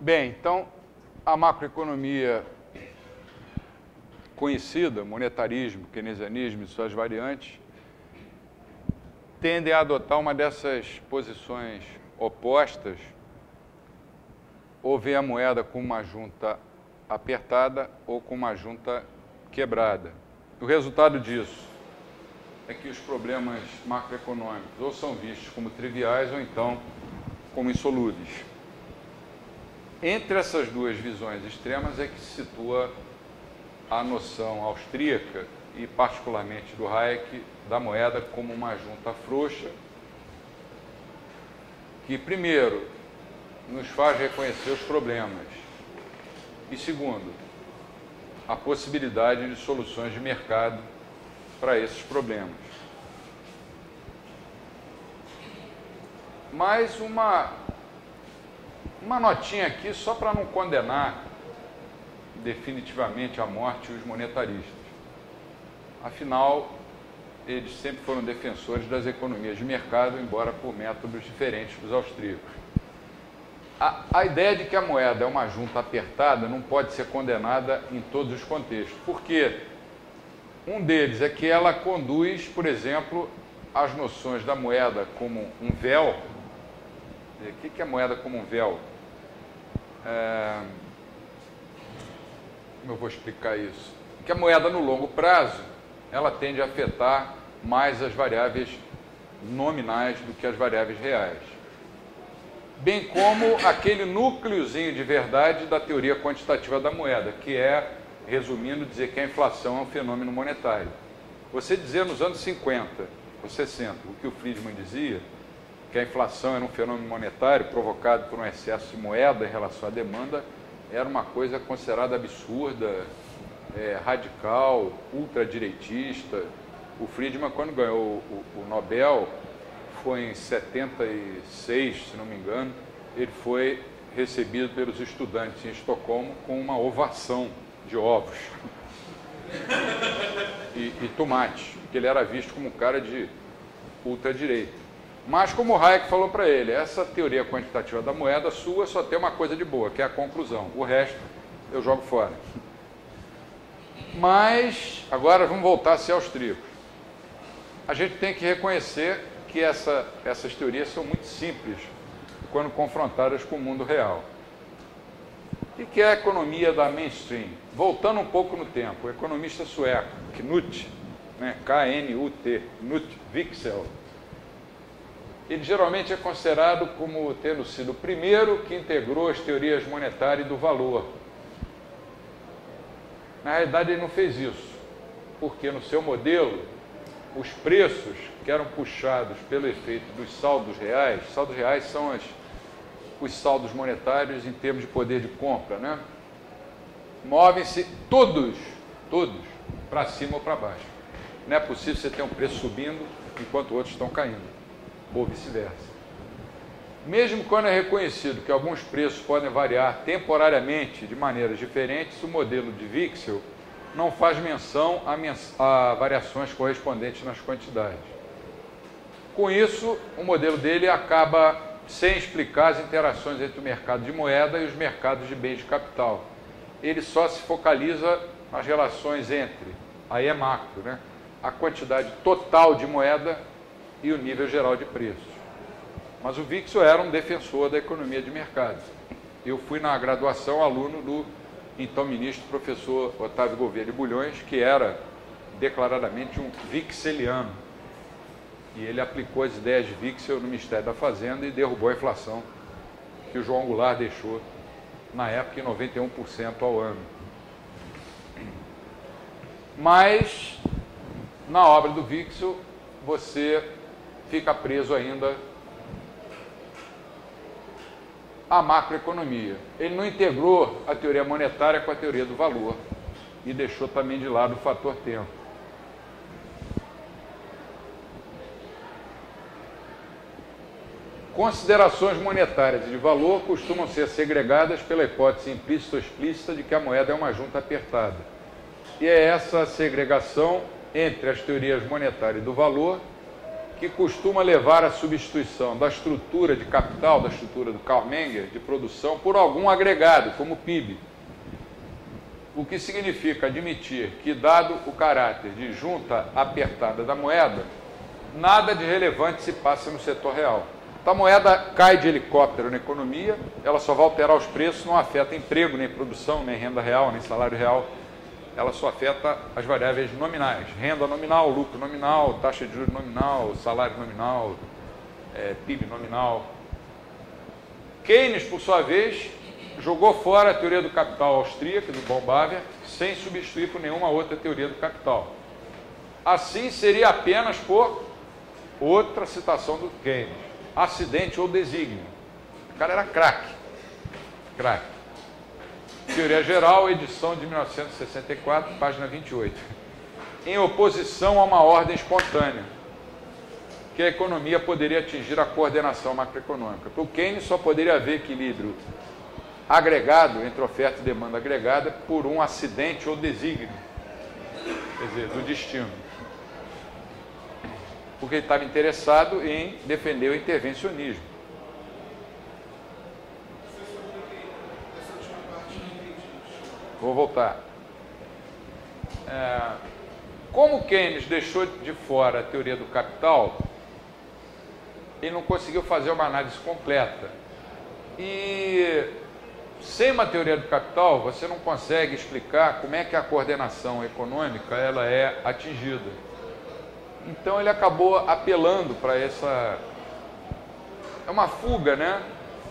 Bem, então, a macroeconomia conhecida, monetarismo, keynesianismo e suas variantes, tendem a adotar uma dessas posições opostas, ou ver a moeda com uma junta apertada ou com uma junta quebrada. O resultado disso é que os problemas macroeconômicos ou são vistos como triviais ou então como insolúveis. Entre essas duas visões extremas é que se situa a noção austríaca e particularmente do Hayek da moeda como uma junta frouxa que, primeiro, nos faz reconhecer os problemas e, segundo, a possibilidade de soluções de mercado para esses problemas. Mais uma notinha aqui só para não condenar definitivamente à morte os monetaristas. Afinal, eles sempre foram defensores das economias de mercado, embora por métodos diferentes dos austríacos. A ideia de que a moeda é uma junta apertada não pode ser condenada em todos os contextos. Por quê? Um deles é que ela conduz, por exemplo, as noções da moeda como um véu. O que é moeda como um véu? Como eu vou explicar isso? Que a moeda no longo prazo, ela tende a afetar mais as variáveis nominais do que as variáveis reais. Bem como aquele núcleozinho de verdade da teoria quantitativa da moeda, que é, resumindo, dizer que a inflação é um fenômeno monetário. Você dizer nos anos 50 ou 60 o que o Friedman dizia, que a inflação era um fenômeno monetário provocado por um excesso de moeda em relação à demanda, era uma coisa considerada absurda, radical, ultradireitista. O Friedman, quando ganhou o Nobel, foi em 76, se não me engano, ele foi recebido pelos estudantes em Estocolmo com uma ovação de ovos e tomates, porque ele era visto como um cara de ultradireita. Mas, como o Hayek falou para ele, essa teoria quantitativa da moeda sua só tem uma coisa de boa, que é a conclusão. O resto eu jogo fora. Mas, agora vamos voltar a ser austríacos. A gente tem que reconhecer que essas teorias são muito simples quando confrontadas com o mundo real. O que é a economia da mainstream? Voltando um pouco no tempo, o economista sueco, Knut, K-N-U-T, Knut Wicksell, ele geralmente é considerado como tendo sido o primeiro que integrou as teorias monetárias e do valor. Na realidade, ele não fez isso, porque no seu modelo, os preços que eram puxados pelo efeito dos saldos reais são os saldos monetários em termos de poder de compra, né? Movem-se todos para cima ou para baixo. Não é possível você ter um preço subindo enquanto outros estão caindo, ou vice-versa. Mesmo quando é reconhecido que alguns preços podem variar temporariamente de maneiras diferentes, o modelo de Wicksell não faz menção a variações correspondentes nas quantidades. Com isso, o modelo dele acaba sem explicar as interações entre o mercado de moeda e os mercados de bens de capital. Ele só se focaliza nas relações entre, aí é macro, né, a quantidade total de moeda e o nível geral de preços. Mas o Wicksell era um defensor da economia de mercado. Eu fui na graduação aluno do então ministro professor Otávio Gouveia de Bulhões, que era declaradamente um Wickseliano. E ele aplicou as ideias de Wicksell no Ministério da Fazenda e derrubou a inflação que o João Goulart deixou, na época, em 91% ao ano. Mas, na obra do Wicksell, você fica preso ainda à macroeconomia. Ele não integrou a teoria monetária com a teoria do valor e deixou também de lado o fator tempo. Considerações monetárias e de valor costumam ser segregadas pela hipótese implícita ou explícita de que a moeda é uma junta apertada. E é essa segregação entre as teorias monetárias e do valor que costuma levar à substituição da estrutura de capital, da estrutura do Karl Menger, de produção, por algum agregado, como o PIB. O que significa admitir que, dado o caráter de junta apertada da moeda, nada de relevante se passa no setor real. Então, a moeda cai de helicóptero na economia, ela só vai alterar os preços, não afeta emprego, nem produção, nem renda real, nem salário real. Ela só afeta as variáveis nominais. Renda nominal, lucro nominal, taxa de juros nominal, salário nominal, PIB nominal. Keynes, por sua vez, jogou fora a teoria do capital austríaca, do von Bavier, sem substituir por nenhuma outra teoria do capital. Assim, seria apenas por outra citação do Keynes, acidente ou desígnio. O cara era craque. Craque. Teoria Geral, edição de 1964, página 28. Em oposição a uma ordem espontânea, que a economia poderia atingir a coordenação macroeconômica. Para o Keynes só poderia haver equilíbrio agregado, entre oferta e demanda agregada, por um acidente ou desígnio, quer dizer, do destino. Porque ele estava interessado em defender o intervencionismo. Vou voltar. Como Keynes deixou de fora a teoria do capital, ele não conseguiu fazer uma análise completa. E sem uma teoria do capital, você não consegue explicar como é que a coordenação econômica ela é atingida. Então ele acabou apelando para essa... É uma fuga, né?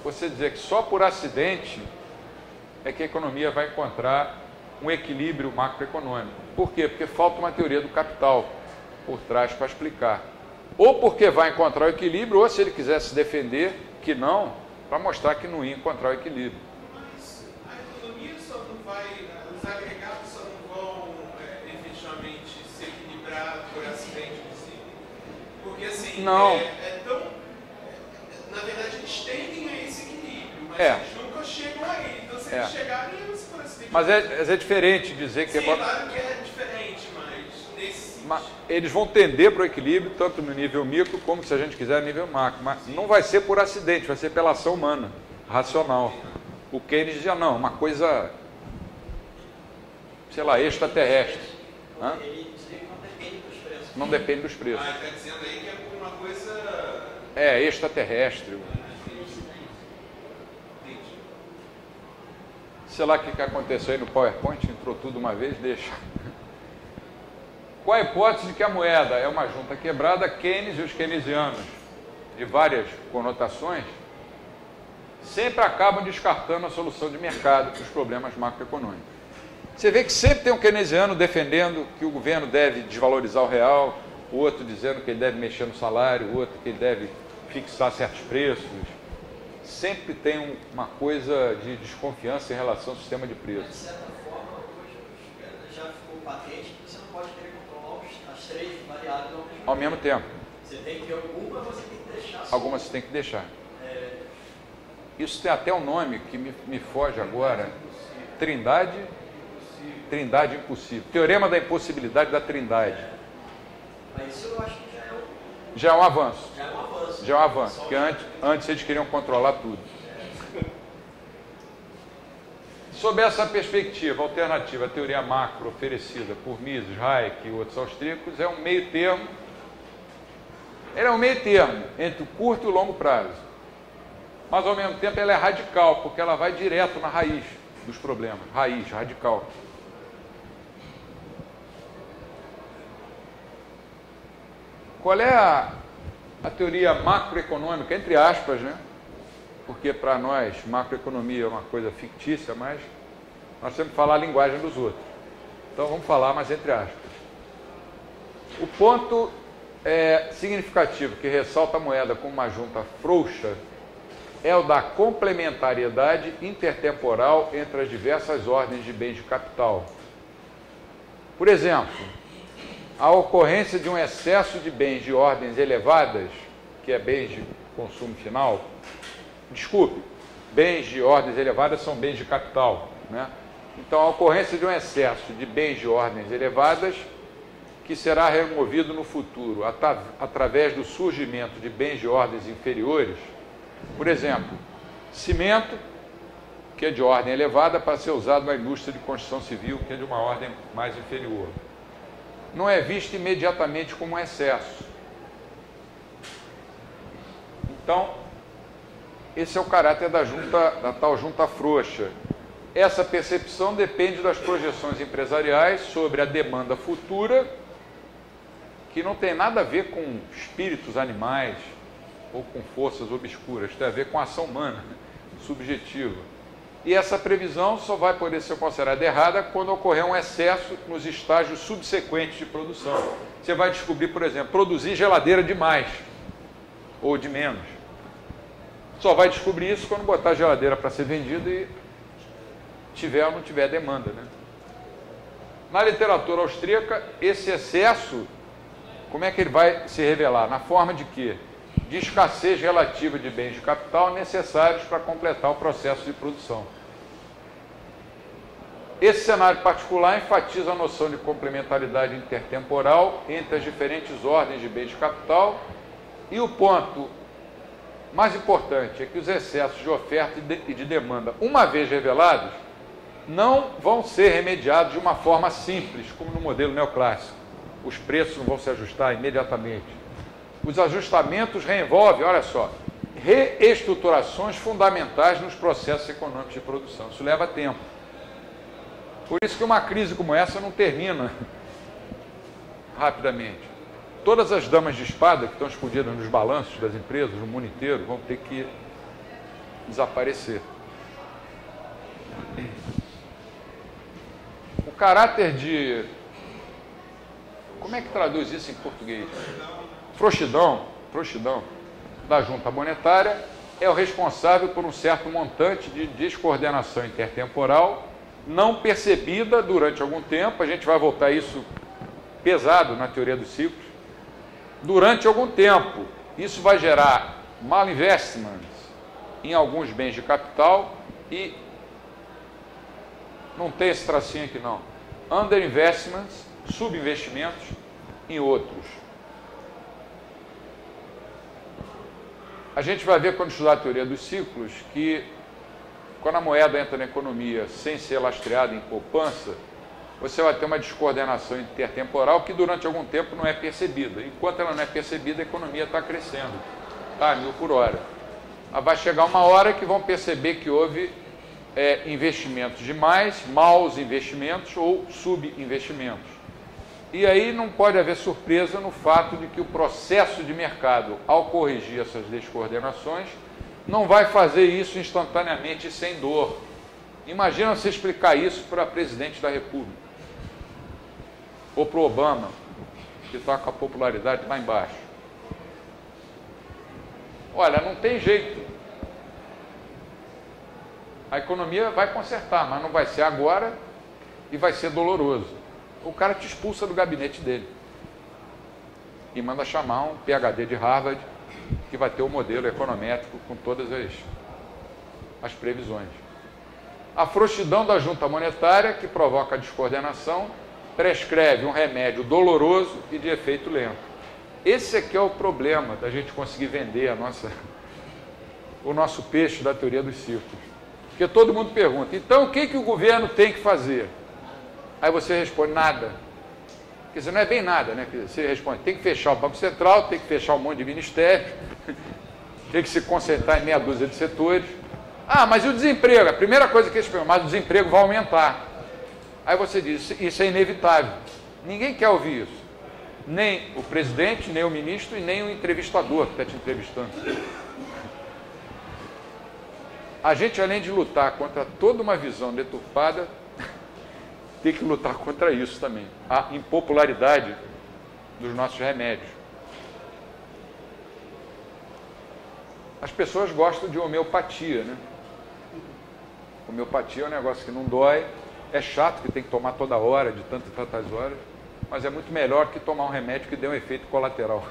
Você dizer que só por acidente é que a economia vai encontrar um equilíbrio macroeconômico. Por quê? Porque falta uma teoria do capital por trás para explicar. Ou porque vai encontrar o equilíbrio, ou se ele quiser se defender, que não, para mostrar que não ia encontrar o equilíbrio. Mas a economia só não vai, os agregados só não vão efetivamente se equilibrar por acidente possível. Porque assim, não. Na verdade, eles tendem a esse equilíbrio, mas eles nunca chegam a ele. Então, se eles chegarem, eles por acidente. Mas é diferente dizer que... Sim, claro que é diferente, mas nesse sentido. Eles vão tender para o equilíbrio, tanto no nível micro, como, se a gente quiser, no nível macro. Mas não vai ser por acidente, vai ser pela ação humana, racional. O Keynes dizia, não, uma coisa, sei lá, extraterrestre. Ele dizia que não depende dos preços. Não depende dos preços. Está dizendo aí que é uma coisa... extraterrestre. Sei lá o que aconteceu aí no PowerPoint, entrou tudo uma vez, deixa. Qual a hipótese de que a moeda é uma junta quebrada? Keynes e os keynesianos, de várias conotações, sempre acabam descartando a solução de mercado para os problemas macroeconômicos. Você vê que sempre tem um keynesiano defendendo que o governo deve desvalorizar o real, o outro dizendo que ele deve mexer no salário, o outro que ele deve fixar certos preços. Sempre tem uma coisa de desconfiança em relação ao sistema de preços. De certa forma, hoje já ficou patente que você não pode querer controlar as três variáveis ao mesmo tempo. Você tem que ter alguma, você tem que deixar. Alguma você tem que deixar. Isso tem até um nome que me foge agora. Trindade impossível. Teorema da impossibilidade da trindade. Mas isso eu acho que já é um avanço. Já é um avanço, porque antes eles queriam controlar tudo. Sob essa perspectiva alternativa, a teoria macro oferecida por Mises, Hayek e outros austríacos é um meio termo. Ela é um meio termo entre o curto e o longo prazo. Mas, ao mesmo tempo, ela é radical, porque ela vai direto na raiz dos problemas. Raiz, radical. Qual é a teoria macroeconômica, entre aspas, né? Porque para nós macroeconomia é uma coisa fictícia, mas nós temos que falar a linguagem dos outros. Então vamos falar, mas entre aspas. O ponto significativo que ressalta a moeda como uma junta frouxa é o da complementariedade intertemporal entre as diversas ordens de bens de capital. Por exemplo, a ocorrência de um excesso de bens de ordens elevadas, que é bens de consumo final, bens de ordens elevadas são bens de capital, né? Então, a ocorrência de um excesso de bens de ordens elevadas que será removido no futuro através do surgimento de bens de ordens inferiores. Por exemplo, cimento, que é de ordem elevada, para ser usado na indústria de construção civil, que é de uma ordem mais inferior. Não é visto imediatamente como um excesso. Então, esse é o caráter da tal junta frouxa. Essa percepção depende das projeções empresariais sobre a demanda futura, que não tem nada a ver com espíritos animais ou com forças obscuras, tem a ver com a ação humana, subjetiva. E essa previsão só vai poder ser considerada errada quando ocorrer um excesso nos estágios subsequentes de produção. Você vai descobrir, por exemplo, produzir geladeira de mais ou de menos. Só vai descobrir isso quando botar a geladeira para ser vendida e tiver ou não tiver demanda, né? Na literatura austríaca, esse excesso, como é que ele vai se revelar? Na forma de quê? De escassez relativa de bens de capital necessários para completar o processo de produção. Esse cenário particular enfatiza a noção de complementaridade intertemporal entre as diferentes ordens de bens de capital, e o ponto mais importante é que os excessos de oferta e de demanda, uma vez revelados, não vão ser remediados de uma forma simples, como no modelo neoclássico. Os preços não vão se ajustar imediatamente. Os ajustamentos reenvolvem, olha só, reestruturações fundamentais nos processos econômicos de produção. Isso leva tempo. Por isso que uma crise como essa não termina rapidamente. Todas as damas de espada que estão escondidas nos balanços das empresas, no mundo inteiro, vão ter que desaparecer. O caráter de... Como é que traduz isso em português? Frouxidão da junta monetária é o responsável por um certo montante de descoordenação intertemporal não percebida durante algum tempo. A gente vai voltar a isso pesado na teoria dos ciclos. Durante algum tempo, isso vai gerar malinvestments em alguns bens de capital e não tem esse tracinho aqui não. Underinvestments, subinvestimentos em outros. A gente vai ver quando estudar a teoria dos ciclos que quando a moeda entra na economia sem ser lastreada em poupança, você vai ter uma descoordenação intertemporal que durante algum tempo não é percebida. Enquanto ela não é percebida, a economia está crescendo, está a 1000 por hora. Mas vai chegar uma hora que vão perceber que houve investimentos demais, maus investimentos ou subinvestimentos. E aí não pode haver surpresa no fato de que o processo de mercado, ao corrigir essas descoordenações, não vai fazer isso instantaneamente e sem dor. Imagina você explicar isso para o presidente da República ou para o Obama, que está com a popularidade lá embaixo. Olha, não tem jeito. A economia vai consertar, mas não vai ser agora e vai ser doloroso. O cara te expulsa do gabinete dele e manda chamar um PhD de Harvard que vai ter o modelo econométrico com todas as previsões. A frouxidão da junta monetária, que provoca a descoordenação, prescreve um remédio doloroso e de efeito lento. Esse aqui é o problema da gente conseguir vender o nosso peixe da teoria dos ciclos. Porque todo mundo pergunta, então o que o governo tem que fazer? Aí você responde, nada. Quer dizer, não é bem nada, né? Você responde, tem que fechar o Banco Central, tem que fechar um monte de ministérios, tem que se concentrar em meia dúzia de setores. Ah, mas e o desemprego? A primeira coisa que eles perguntam, mas o desemprego vai aumentar. Aí você diz, isso é inevitável. Ninguém quer ouvir isso. Nem o presidente, nem o ministro e nem o entrevistador que está te entrevistando. A gente, além de lutar contra toda uma visão deturpada, tem que lutar contra isso também. A impopularidade dos nossos remédios. As pessoas gostam de homeopatia, né? Homeopatia é um negócio que não dói, é chato que tem que tomar toda hora, de tantas e tantas horas, mas é muito melhor que tomar um remédio que dê um efeito colateral.